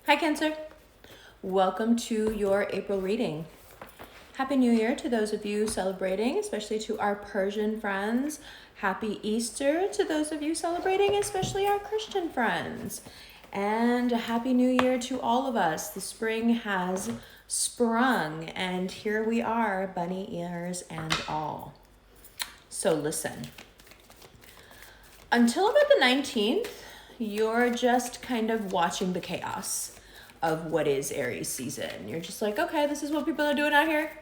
Hi, Cancer. Welcome to your April reading. Happy New Year to those of you celebrating, especially to our Persian friends. Happy Easter to those of you celebrating, especially our Christian friends. And a Happy New Year to all of us. The spring has sprung, and here we are, bunny ears and all. So listen. Until about the 19th, you're just kind of watching the chaos of what is Aries season. You're just like, okay, this is what people are doing out here.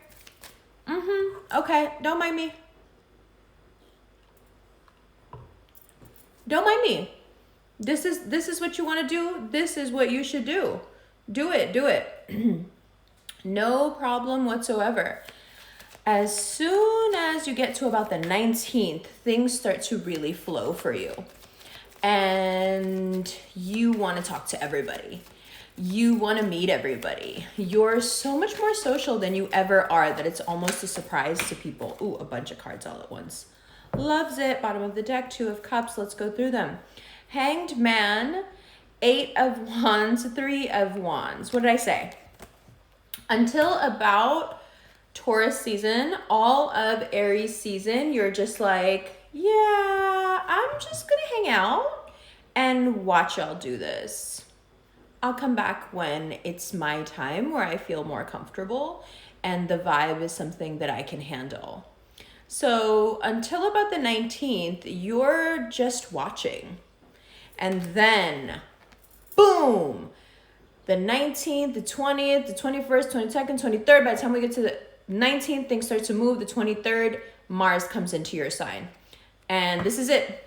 Okay, don't mind me. Don't mind me. This is what you want to do. This is what you should do. Do it. No problem whatsoever. As soon as you get to about the 19th, things start to really flow for you. And you want to talk to everybody. You want to meet everybody. You're so much more social than you ever are that it's almost a surprise to people. Ooh, a bunch of cards all at once. Loves it. Bottom of the deck, 2 of Cups. Let's go through them. Hanged Man, 8 of Wands, 3 of Wands. What did I say? Until about Taurus season, all of Aries season, you're just like, yeah, I'm just going to hang out and watch y'all do this. I'll come back when it's my time where I feel more comfortable and the vibe is something that I can handle. So until about the 19th, you're just watching. And then, boom, the 19th, the 20th, the 21st, 22nd, 23rd, by the time we get to the 19th, things start to move. The 23rd, Mars comes into your sign. And this is it.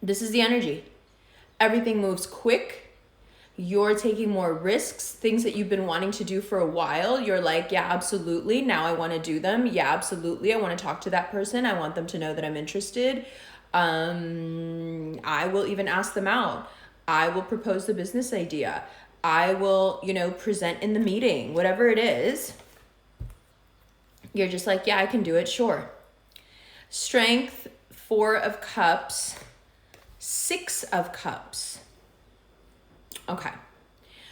This is the energy. Everything moves quick. You're taking more risks, things that you've been wanting to do for a while. You're like, yeah, absolutely. Now I want to do them. Yeah, absolutely. I want to talk to that person. I want them to know that I'm interested. I will even ask them out. I will propose the business idea. I will, present in the meeting, whatever it is. You're just like, yeah, I can do it. Sure. Strength, 4 of Cups, 6 of Cups. Okay.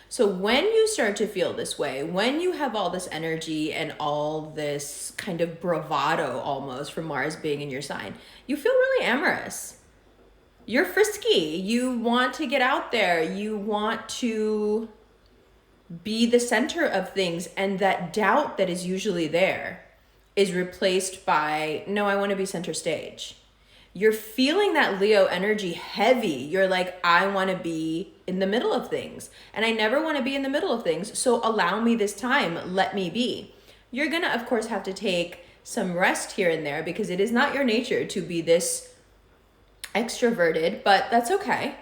So when you start to feel this way, when you have all this energy and all this kind of bravado almost from Mars being in your sign, you feel really amorous. You're frisky. You want to get out there. You want to be the center of things. And that doubt that is usually there is replaced by, no, I want to be center stage. You're feeling that Leo energy heavy. You're like, I want to be in the middle of things. And I never want to be in the middle of things. So allow me this time. Let me be. You're going to, of course, have to take some rest here and there because it is not your nature to be this extroverted, but that's okay.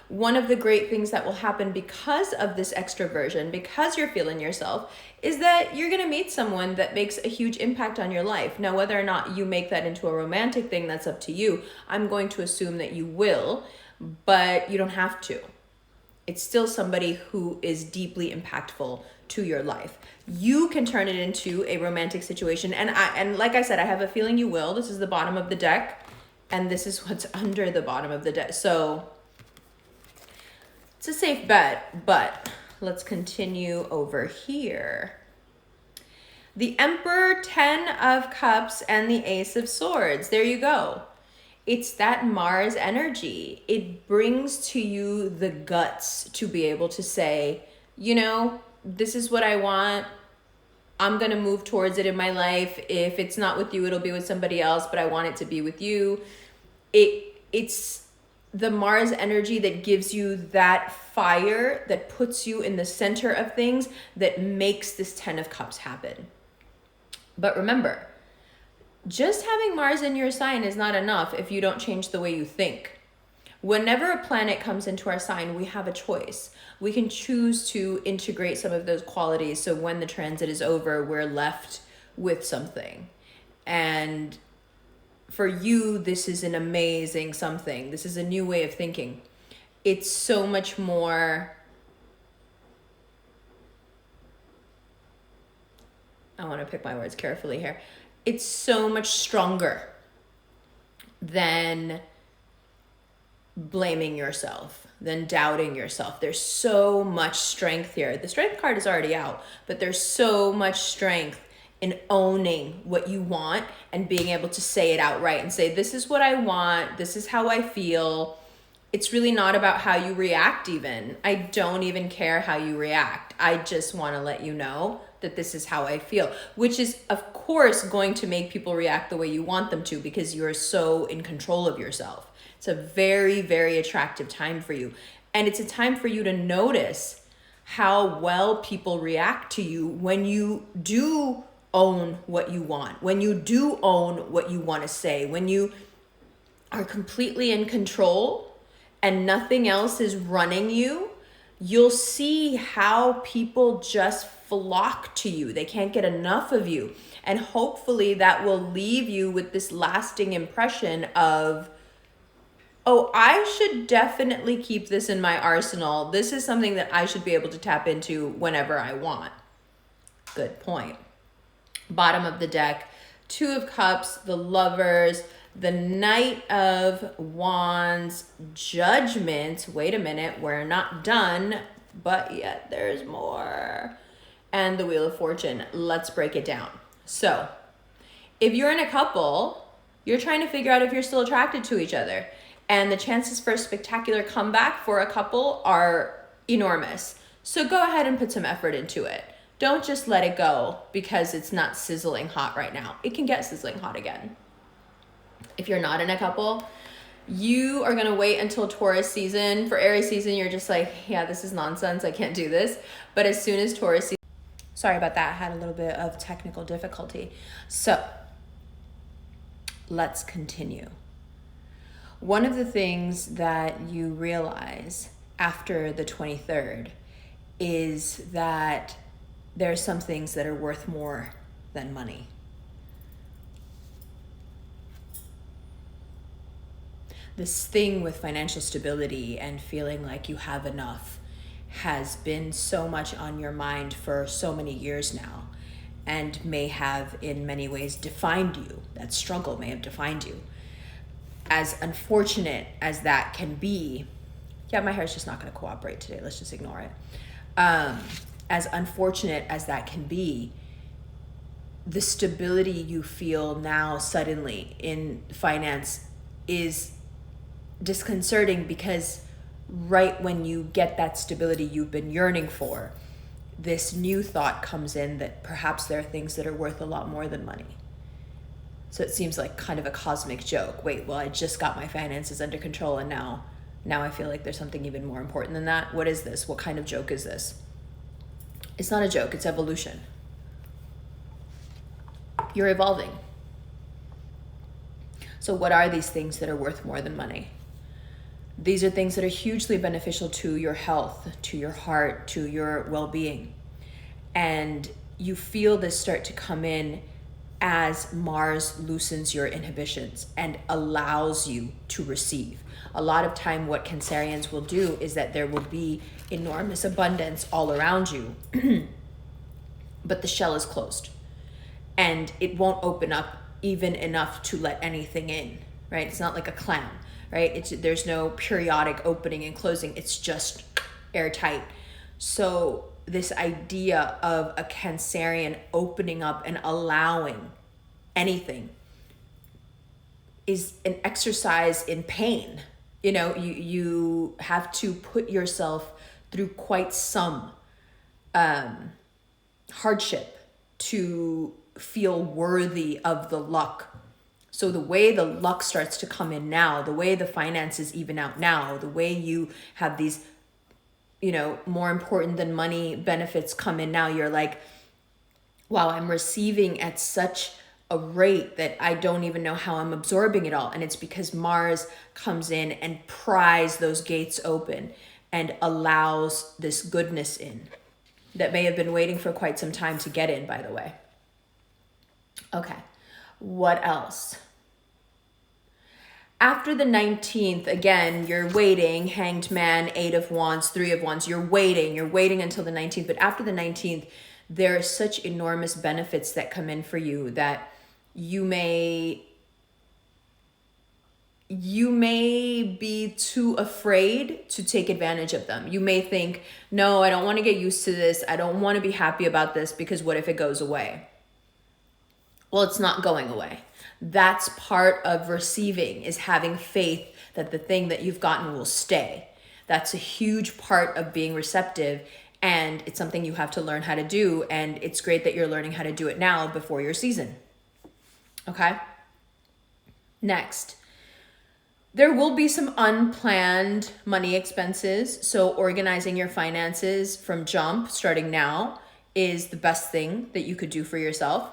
One of the great things that will happen because of this extroversion, because you're feeling yourself, is that you're going to meet someone that makes a huge impact on your life. Now, whether or not you make that into a romantic thing, that's up to you. I'm going to assume that you will, but you don't have to. It's still somebody who is deeply impactful to your life. You can turn it into a romantic situation. And like I said, I have a feeling you will. This is the bottom of the deck, and this is what's under the bottom of the deck. So it's a safe bet, but let's continue over here. The Emperor, 10 of Cups, and the Ace of Swords. There you go. It's that Mars energy. It brings to you the guts to be able to say, this is what I want. I'm going to move towards it in my life. If it's not with you, it'll be with somebody else, but I want it to be with you. It's the Mars energy that gives you that fire, that puts you in the center of things, that makes this 10 of Cups happen. But remember, just having Mars in your sign is not enough if you don't change the way you think. Whenever a planet comes into our sign, we have a choice. We can choose to integrate some of those qualities so when the transit is over, we're left with something. And for you, this is an amazing something. This is a new way of thinking. It's so much more, I want to pick my words carefully here. It's so much stronger than blaming yourself, than doubting yourself. There's so much strength here. The strength card is already out, but there's so much strength in owning what you want and being able to say it outright and say, this is what I want, this is how I feel. It's really not about how you react even. I don't even care how you react. I just want to let you know that this is how I feel, which is of course going to make people react the way you want them to because you're so in control of yourself. It's a very, very attractive time for you. And it's a time for you to notice how well people react to you when you do own what you want, when you do own what you want to say, when you are completely in control and nothing else is running you. You'll see how people just flock to you. They can't get enough of you. And hopefully that will leave you with this lasting impression of, oh, I should definitely keep this in my arsenal. This is something that I should be able to tap into whenever I want. Good point. Bottom of the deck, 2 of Cups, the Lovers, the Knight of Wands, Judgment. Wait a minute, we're not done, but yet there's more. And the Wheel of Fortune. Let's break it down. So, if you're in a couple, you're trying to figure out if you're still attracted to each other. And the chances for a spectacular comeback for a couple are enormous. So go ahead and put some effort into it. Don't just let it go because it's not sizzling hot right now. It can get sizzling hot again. If you're not in a couple, you are going to wait until Taurus season. For Aries season, you're just like, yeah, this is nonsense. I can't do this. But as soon as Taurus season, sorry about that. I had a little bit of technical difficulty. So let's continue. One of the things that you realize after the 23rd is that there are some things that are worth more than money. This thing with financial stability and feeling like you have enough has been so much on your mind for so many years now and may have in many ways defined you. That struggle may have defined you. As unfortunate as that can be, yeah, my hair's just not going to cooperate today. Let's just ignore it. As unfortunate as that can be, the stability you feel now suddenly in finance is disconcerting because right when you get that stability you've been yearning for, this new thought comes in that perhaps there are things that are worth a lot more than money. So it seems like kind of a cosmic joke. Wait, well, I just got my finances under control and now I feel like there's something even more important than that. What is this? What kind of joke is this? It's not a joke, it's evolution. You're evolving. So what are these things that are worth more than money? These are things that are hugely beneficial to your health, to your heart, to your well-being. And you feel this start to come in as Mars loosens your inhibitions and allows you to receive. A lot of time what Cancerians will do is that there will be enormous abundance all around you, but the shell is closed and it won't open up even enough to let anything in, right? It's not like a clam, right? There's no periodic opening and closing. It's just airtight. So this idea of a Cancerian opening up and allowing anything is an exercise in pain. You know, you have to put yourself through quite some hardship to feel worthy of the luck. So the way the luck starts to come in now, the way the finances even out now, the way you have these, you know, more important than money benefits come in now, you're like, wow, I'm receiving at such a rate that I don't even know how I'm absorbing it all. And it's because Mars comes in and pries those gates open and allows this goodness in that may have been waiting for quite some time to get in, by the way. Okay, what else? After the 19th, again, you're waiting, Hanged Man, 8 of Wands, 3 of Wands, you're waiting until the 19th. But after the 19th, there are such enormous benefits that come in for you that you may you may be too afraid to take advantage of them. You may think, no, I don't want to get used to this. I don't want to be happy about this because what if it goes away? Well, it's not going away. That's part of receiving, is having faith that the thing that you've gotten will stay. That's a huge part of being receptive, and it's something you have to learn how to do, and it's great that you're learning how to do it now before your season. Okay? Next, there will be some unplanned money expenses, so organizing your finances from jump, starting now, is the best thing that you could do for yourself.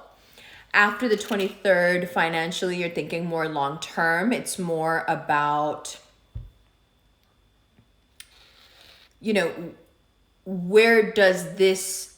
After the 23rd, financially, you're thinking more long term. It's more about, where does this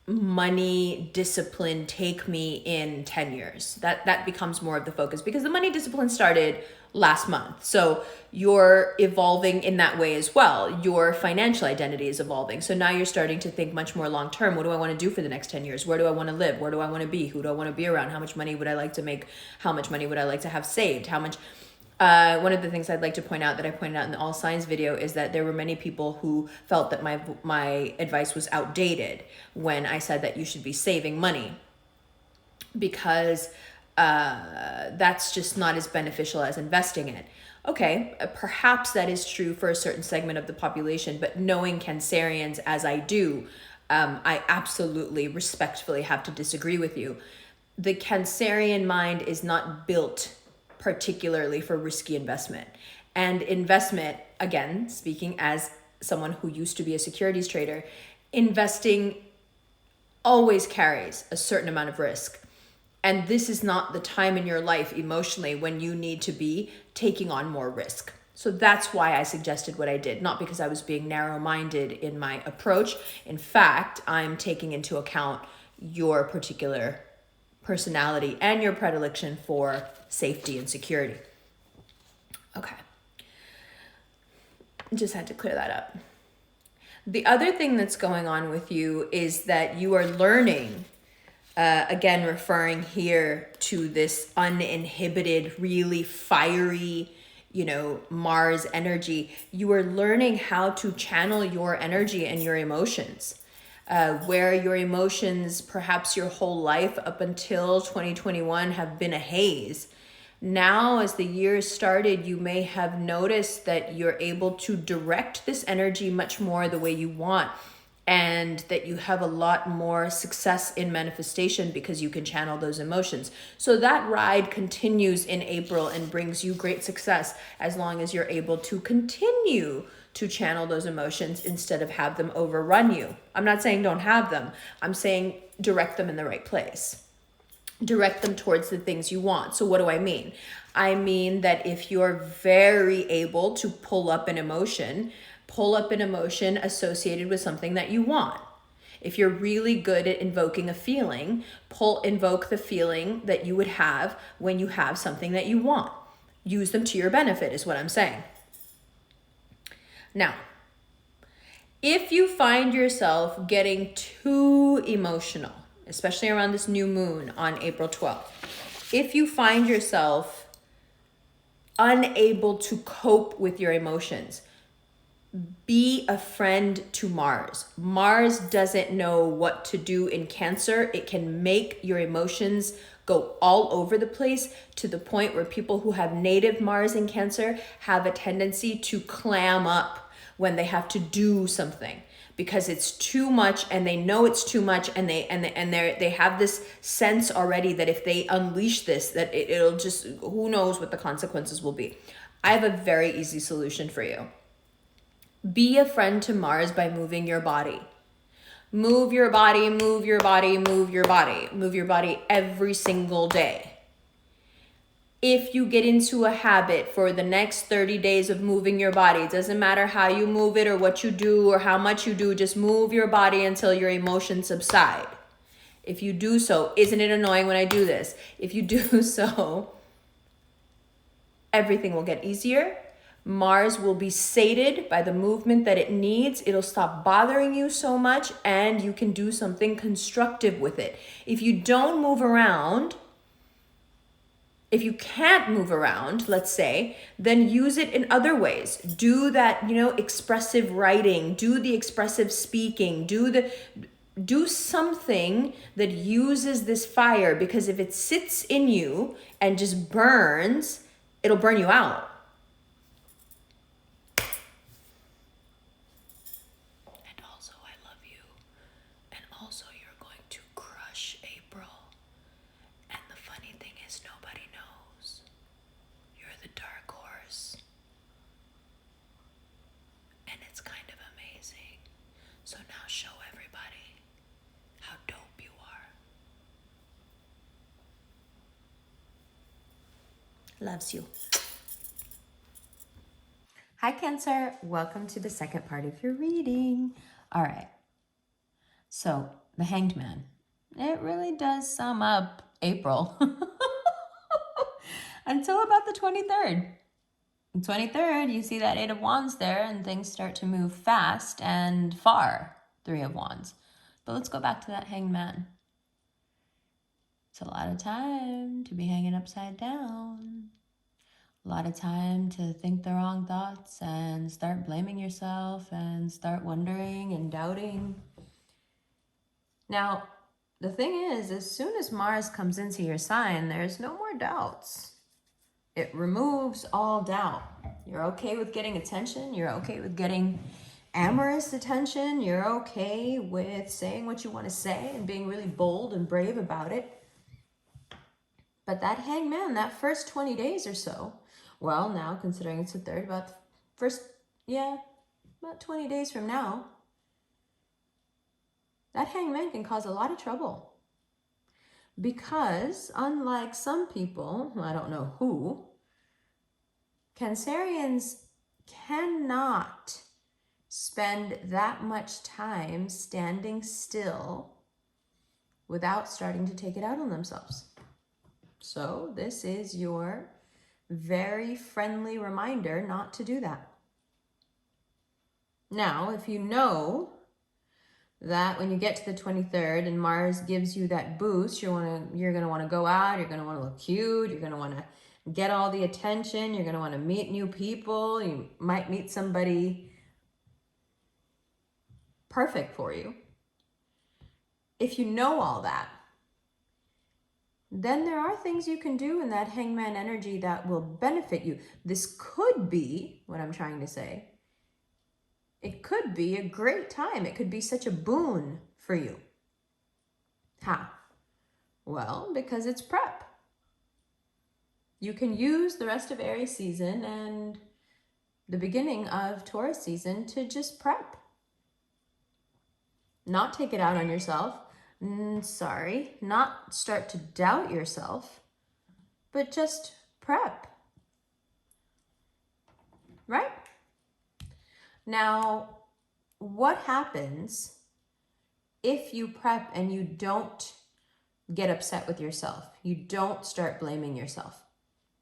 money discipline take me in 10 years? That becomes more of the focus, because the money discipline started last month. So you're evolving in that way as well. Your financial identity is evolving. So now you're starting to think much more long term. What do I want to do for the next 10 years? Where do I want to live? Where do I want to be? Who do I want to be around? How much money would I like to make? How much money would I like to have saved? How much... one of the things I'd like to point out, that I pointed out in the All Signs video, is that there were many people who felt that my advice was outdated when I said that you should be saving money, because that's just not as beneficial as investing it. Okay, perhaps that is true for a certain segment of the population, but knowing Cancerians as I do, I absolutely respectfully have to disagree with you. The Cancerian mind is not built particularly for risky investment. And investment, again, speaking as someone who used to be a securities trader, investing always carries a certain amount of risk. And this is not the time in your life emotionally when you need to be taking on more risk. So that's why I suggested what I did, not because I was being narrow-minded in my approach. In fact, I'm taking into account your particular personality and your predilection for safety and security. Okay. Just had to clear that up. The other thing that's going on with you is that you are learning, again, referring here to this uninhibited, really fiery, Mars energy. You are learning how to channel your energy and your emotions. Where your emotions, perhaps your whole life up until 2021, have been a haze. Now, as the year started, you may have noticed that you're able to direct this energy much more the way you want, and that you have a lot more success in manifestation because you can channel those emotions. So that ride continues in April and brings you great success, as long as you're able to continue to channel those emotions instead of have them overrun you. I'm not saying don't have them. I'm saying direct them in the right place. Direct them towards the things you want. So what do I mean? I mean that if you're very able to pull up an emotion associated with something that you want. If you're really good at invoking a feeling, invoke the feeling that you would have when you have something that you want. Use them to your benefit is what I'm saying. Now, if you find yourself getting too emotional, especially around this new moon on April 12th, if you find yourself unable to cope with your emotions, be a friend to Mars. Mars doesn't know what to do in Cancer. It can make your emotions go all over the place, to the point where people who have native Mars in Cancer have a tendency to clam up when they have to do something, because it's too much and they know it's too much, and they have this sense already that if they unleash this, that it'll just, who knows what the consequences will be. I have a very easy solution for you. Be a friend to Mars by moving your body. Move your body, move your body, move your body. Move your body every single day. If you get into a habit for the next 30 days of moving your body, it doesn't matter how you move it or what you do or how much you do, just move your body until your emotions subside. If you do so, isn't it annoying when I do this? If you do so, everything will get easier. Mars will be sated by the movement that it needs. It'll stop bothering you so much, and you can do something constructive with it. If you don't move around, If you can't move around, let's say, then use it in other ways. Do that, expressive writing, do the expressive speaking, do something that uses this fire, because if it sits in you and just burns, it'll burn you out. And also, I love you. And also, you're going to crush April. And the funny thing is, nobody knows. You're the dark horse. And it's kind of amazing. So now show everybody how dope you are. Loves you. Hi, Cancer. Welcome to the second part of your reading. All right. So, the Hanged Man. It really does sum up April until about the 23rd. The 23rd, you see that 8 of Wands there, and things start to move fast and far. 3 of Wands. But let's go back to that Hanged Man. It's a lot of time to be hanging upside down. A lot of time to think the wrong thoughts and start blaming yourself and start wondering and doubting. Now, the thing is, as soon as Mars comes into your sign, there's no more doubts. It removes all doubt. You're okay with getting attention. You're okay with getting amorous attention. You're okay with saying what you want to say and being really bold and brave about it. But that Hanged Man, that first 20 days or so, well, now considering it's the 3rd, about 20 days from now, that Hanged Man can cause a lot of trouble. Because unlike some people, I don't know who, Cancerians cannot spend that much time standing still without starting to take it out on themselves. So this is your very friendly reminder not to do that. Now, if you know that when you get to the 23rd and Mars gives you that boost, you're going to want to go out, you're going to want to look cute, you're going to want to get all the attention, you're going to want to meet new people, you might meet somebody perfect for you. If you know all that, then there are things you can do in that Hanged Man energy that will benefit you. This could be, what I'm trying to say, it could be a great time. It could be such a boon for you. How? Well, because it's prep. You can use the rest of Aries season and the beginning of Taurus season to just prep. Not take it out on yourself. Not start to doubt yourself, but just prep. Right? Now, what happens if you prep and you don't get upset with yourself? You don't start blaming yourself.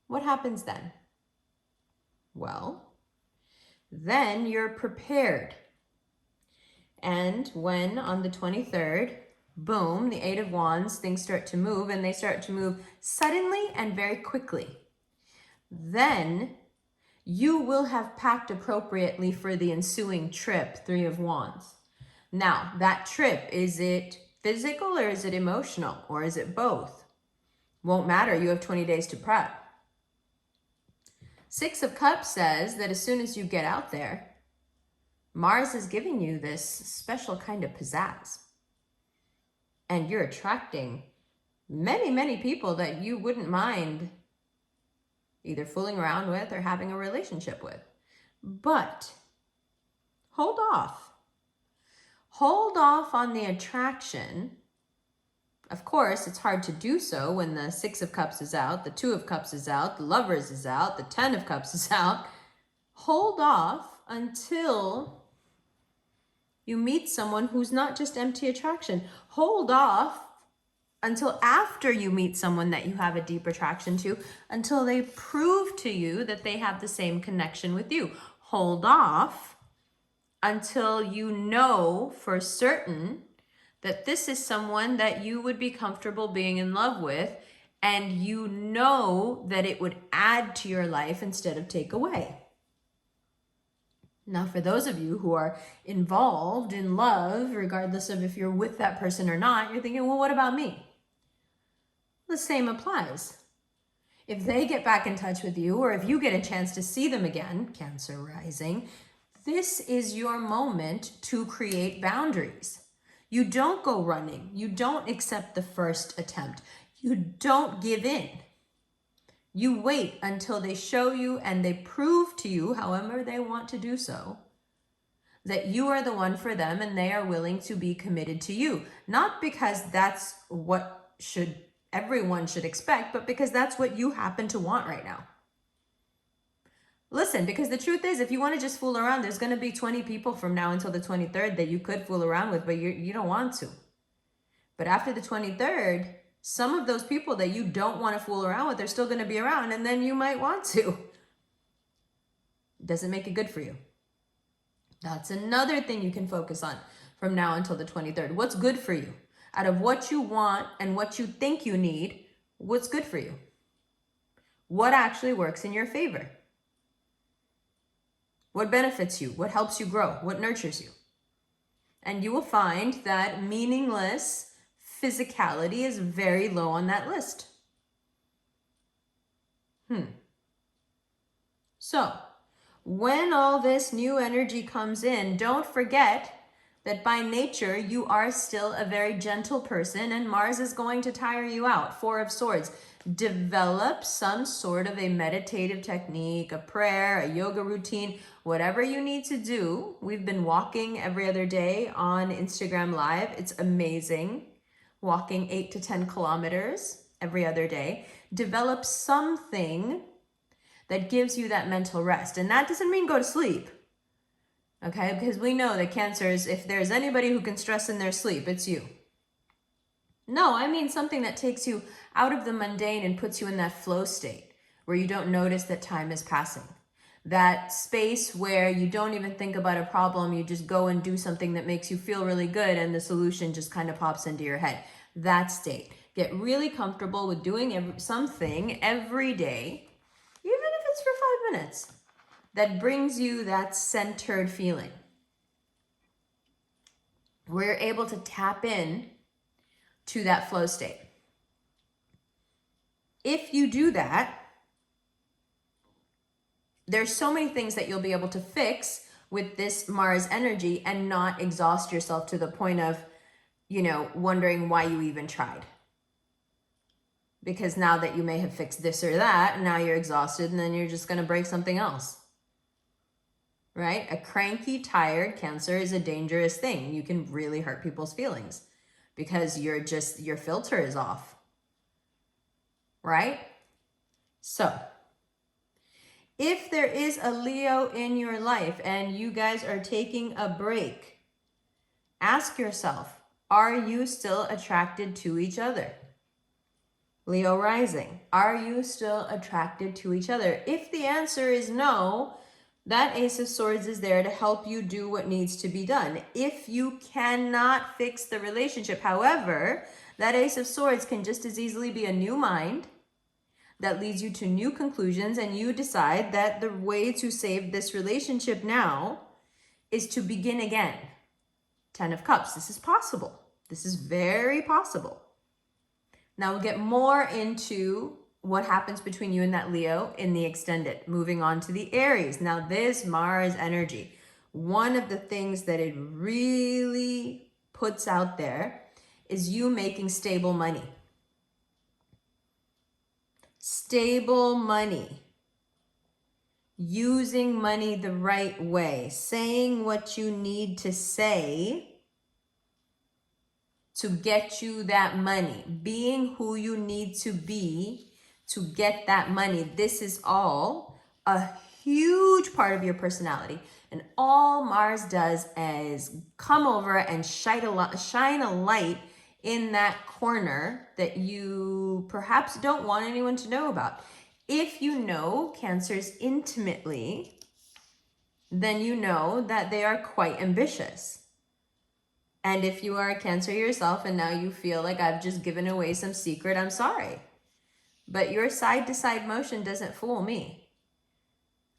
What happens then? Well, then you're prepared. And when on the 23rd, boom, the 8 of Wands, things start to move, and they start to move suddenly and very quickly. Then you will have packed appropriately for the ensuing trip, 3 of Wands. Now, that trip, is it physical or is it emotional or is it both? Won't matter, you have 20 days to prep. 6 of Cups says that as soon as you get out there, Mars is giving you this special kind of pizzazz. And you're attracting many, many people that you wouldn't mind either fooling around with or having a relationship with. But hold off. Hold off on the attraction. Of course, it's hard to do so when the 6 of Cups is out, the 2 of Cups is out, the Lovers is out, the 10 of Cups is out. Hold off until you meet someone who's not just empty attraction. Hold off until after you meet someone that you have a deep attraction to, until they prove to you that they have the same connection with you. Hold off until you know for certain that this is someone that you would be comfortable being in love with, and you know that it would add to your life instead of take away. Now, for those of you who are involved in love, regardless of if you're with that person or not, you're thinking, well, what about me? The same applies. If they get back in touch with you, or if you get a chance to see them again, Cancer rising, this is your moment to create boundaries. You don't go running. You don't accept the first attempt. You don't give in. You wait until they show you and they prove to you, however they want to do so, that you are the one for them and they are willing to be committed to you. Not because that's what everyone should expect, but because that's what you happen to want right now. Listen, because the truth is, if you want to just fool around, there's going to be 20 people from now until the 23rd that you could fool around with, but you don't want to. But after the 23rd, some of those people that you don't want to fool around with are still going to be around, and then you might want to. Doesn't make it good for you. That's another thing you can focus on from now until the 23rd. What's good for you? Out of what you want and what you think you need, what's good for you? What actually works in your favor? What benefits you? What helps you grow? What nurtures you? And you will find that meaningless physicality is very low on that list. So, when all this new energy comes in, don't forget that by nature, you are still a very gentle person and Mars is going to tire you out. 4 of Swords. Develop some sort of a meditative technique, a prayer, a yoga routine, whatever you need to do. We've been walking every other day on Instagram Live. It's amazing. Walking 8 to 10 kilometers every other day. Develop something that gives you that mental rest. And that doesn't mean go to sleep. Okay, because we know that Cancers, if there's anybody who can stress in their sleep, it's you. No, I mean something that takes you out of the mundane and puts you in that flow state where you don't notice that time is passing. That space where you don't even think about a problem, you just go and do something that makes you feel really good and the solution just kind of pops into your head. That state. Get really comfortable with doing something every day, even if it's for 5 minutes, that brings you that centered feeling, where you're able to tap in to that flow state. If you do that, there's so many things that you'll be able to fix with this Mars energy and not exhaust yourself to the point of, wondering why you even tried. Because now that you may have fixed this or that, now you're exhausted and then you're just going to break something else. Right? A cranky, tired Cancer is a dangerous thing. You can really hurt people's feelings because your filter is off. Right? So, if there is a Leo in your life and you guys are taking a break, ask yourself, are you still attracted to each other? Leo rising, are you still attracted to each other? If the answer is no, that Ace of Swords is there to help you do what needs to be done. If you cannot fix the relationship, however, that Ace of Swords can just as easily be a new mind that leads you to new conclusions, and you decide that the way to save this relationship now is to begin again. 10 of Cups, this is possible. This is very possible. Now we'll get more into what happens between you and that Leo in the extended. Moving on to the Aries. Now this Mars energy, one of the things that it really puts out there is you making stable money. Stable money. Using money the right way. Saying what you need to say to get you that money, being who you need to be to get that money. This is all a huge part of your personality. And all Mars does is come over and shine a light in that corner that you perhaps don't want anyone to know about. If you know Cancers intimately, then you know that they are quite ambitious. And if you are a Cancer yourself and now you feel like I've just given away some secret, I'm sorry. But your side-to-side motion doesn't fool me.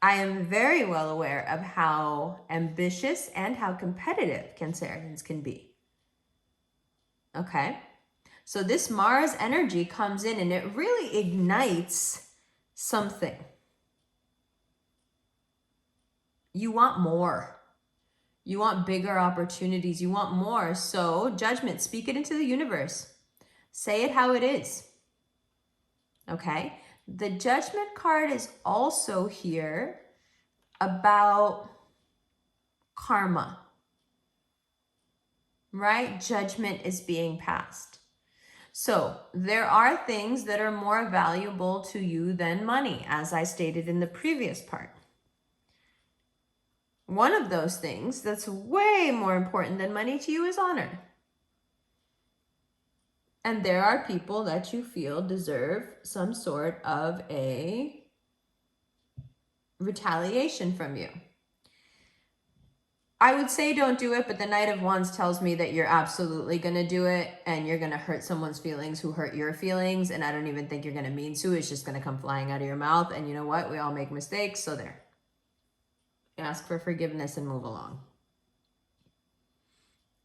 I am very well aware of how ambitious and how competitive Cancerians can be. Okay? So this Mars energy comes in and it really ignites something. You want more. You want bigger opportunities. You want more. So judgment, speak it into the universe. Say it how it is. Okay? The judgment card is also here about karma, right? Judgment is being passed. So there are things that are more valuable to you than money, as I stated in the previous part. One of those things that's way more important than money to you is honor. And there are people that you feel deserve some sort of a retaliation from you. I would say don't do it, but the Knight of Wands tells me that you're absolutely going to do it and you're going to hurt someone's feelings who hurt your feelings. And I don't even think you're going to mean to. It's just going to come flying out of your mouth. And you know what? We all make mistakes. So there. Ask for forgiveness and move along.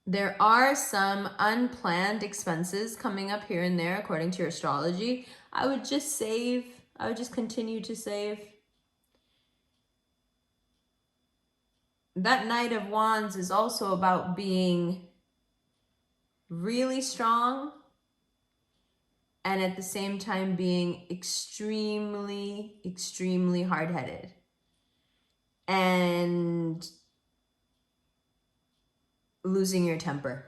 There are some unplanned expenses coming up here and there according to your astrology. I would just save. I would just continue to save. That Knight of Wands is also about being really strong and at the same time being extremely, extremely hard-headed. And losing your temper.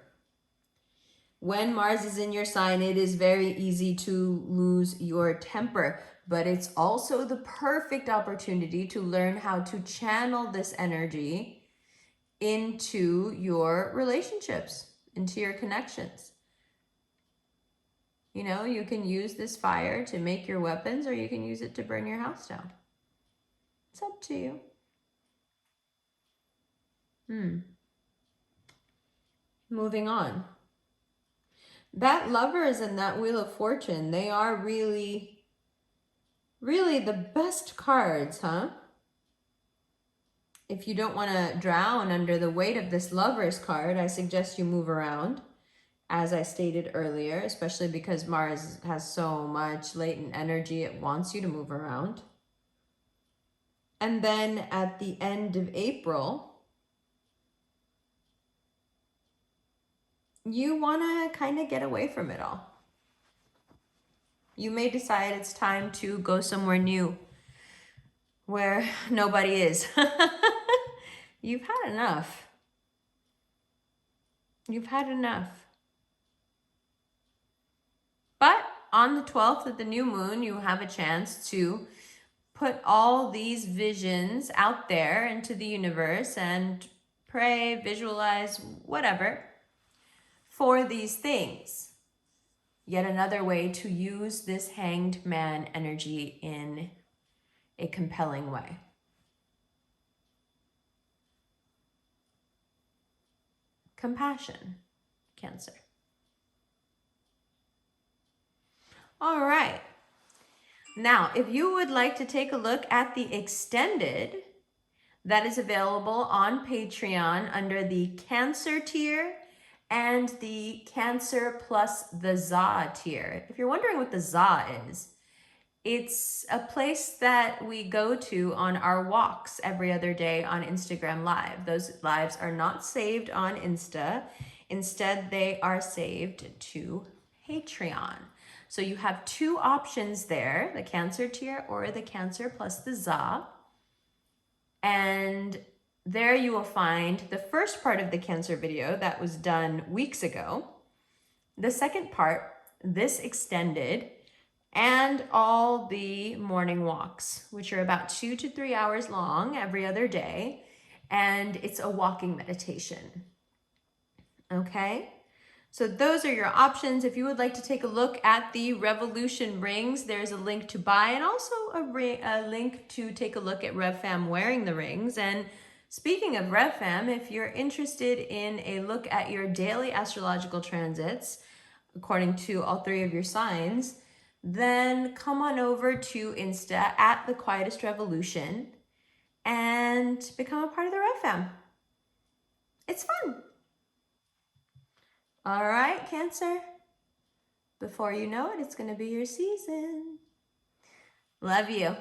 When Mars is in your sign, it is very easy to lose your temper, but it's also the perfect opportunity to learn how to channel this energy into your relationships, into your connections. You know, you can use this fire to make your weapons, or you can use it to burn your house down. It's up to you. Moving on. That Lovers and that Wheel of Fortune, they are really, really the best cards, huh? If you don't want to drown under the weight of this Lovers card, I suggest you move around, as I stated earlier, especially because Mars has so much latent energy, it wants you to move around. And then at the end of April, you want to kind of get away from it all. You may decide it's time to go somewhere new where nobody is. You've had enough. You've had enough. But on the 12th of the new moon, you have a chance to put all these visions out there into the universe and pray, visualize, whatever, for these things. Yet another way to use this Hanged Man energy in a compelling way. Compassion, Cancer. All right. Now, if you would like to take a look at the extended, that is available on Patreon under the Cancer tier and the Cancer plus the ZA tier. If you're wondering what the ZA is, it's a place that we go to on our walks every other day on Instagram Live. Those lives are not saved on Insta. Instead, they are saved to Patreon. So you have two options there, the Cancer tier or the Cancer plus the ZA. And there you will find the first part of the Cancer video that was done weeks ago. The second part, this extended, and all the morning walks, which are about 2 to 3 hours long every other day. And it's a walking meditation. Okay? So those are your options. If you would like to take a look at the Revolution rings, there's a link to buy and also a link to take a look at RevFam wearing the rings. And speaking of RevFam, if you're interested in a look at your daily astrological transits, according to all three of your signs, then come on over to Insta at The Quietest Revolution and become a part of the Rev Fam. It's fun. All right, Cancer. Before you know it, it's going to be your season. Love you.